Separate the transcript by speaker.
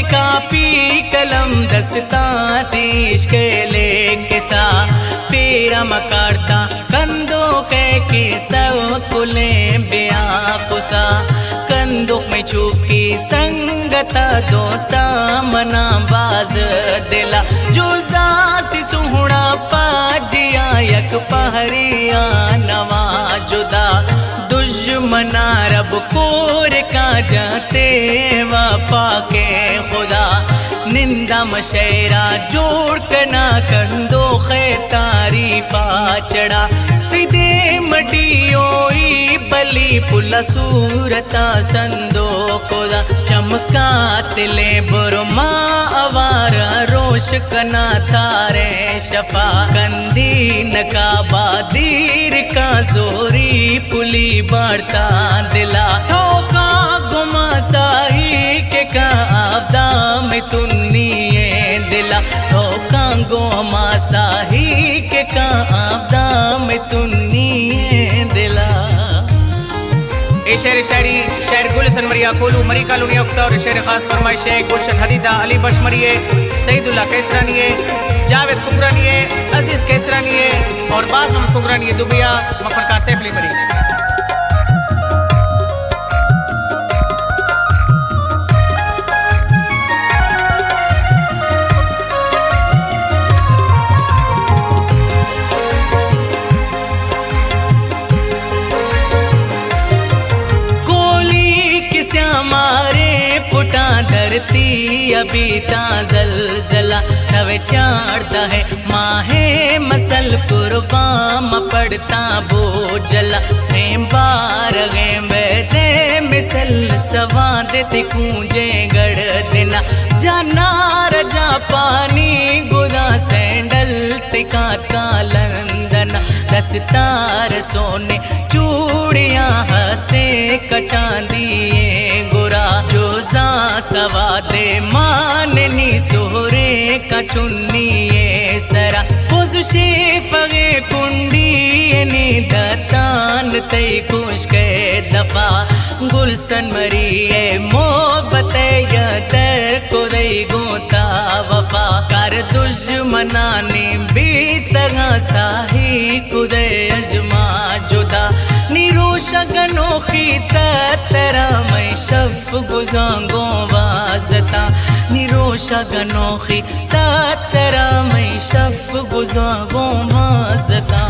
Speaker 1: में कापी कलम दस्ता देश के लेखता पेरा मकारता कंदों के सब कुले ब्या कुसा कंदों में चुकी संगता दोस्ता मना बाज दिला जो जाति सुहड़ा पाजिया यक पहरिया नवा जुदा दुश्मना रब कोर का जाते वफा के खुदा निंदा मशेरा जोड़ कना कंदो खे तारीफा चढ़ा दे मडियोई बली पुला सूरता संदो खुदा चमका तिले बुरमा अवारा रोश कना तारे शफा कंदी नकाबा दीर का जोरी पुली बढ़ता दिला ठोका गुमा साही के का आपदा में तुन्निए दिला ठोका गुमा साही के का आपदा में तुन्निए दिला।
Speaker 2: ए शेर शायरी शेर गुलशन मरिया कोलू मरी कालूनी अख्तर और शेर खास फरमाइश है गुलशन हदीदा अली बशमरिये सईदुल्ला कैसरानिये जावेद कुमरानिये अजीज कैसरानिये और बाज हम कुमरानिये दुबिया मफरकार सैफली मरी।
Speaker 1: हमारे पुटा धरती अभी ताजलजला नवे चाड़ता है माहे मसल कुर्बाम पड़ता बोझला सेम बार गए बैठे मिसल सवा देते कूंजे गढ़ देना जाना रजा पानी गुदा सैंडल तिकात का लंदना दस्तार सोने चूड़िया हसे कचांदिए गुरा जोजा सवादे माननी सोरे का चुन्निए सरा पुजुशे फगे कुंडी नी दतान तई कुश के दफा गुलशन मरिए मोहब्बत यदर को दई गोता वफा कर दुश्मना ने बीतगा साही खुदे अजमा जुदा निरोशा गनोखी तरा मैं शफ गुजांगो वाजता निरोशा गनोखी तरा मैं शफ गुजांगो वाजता।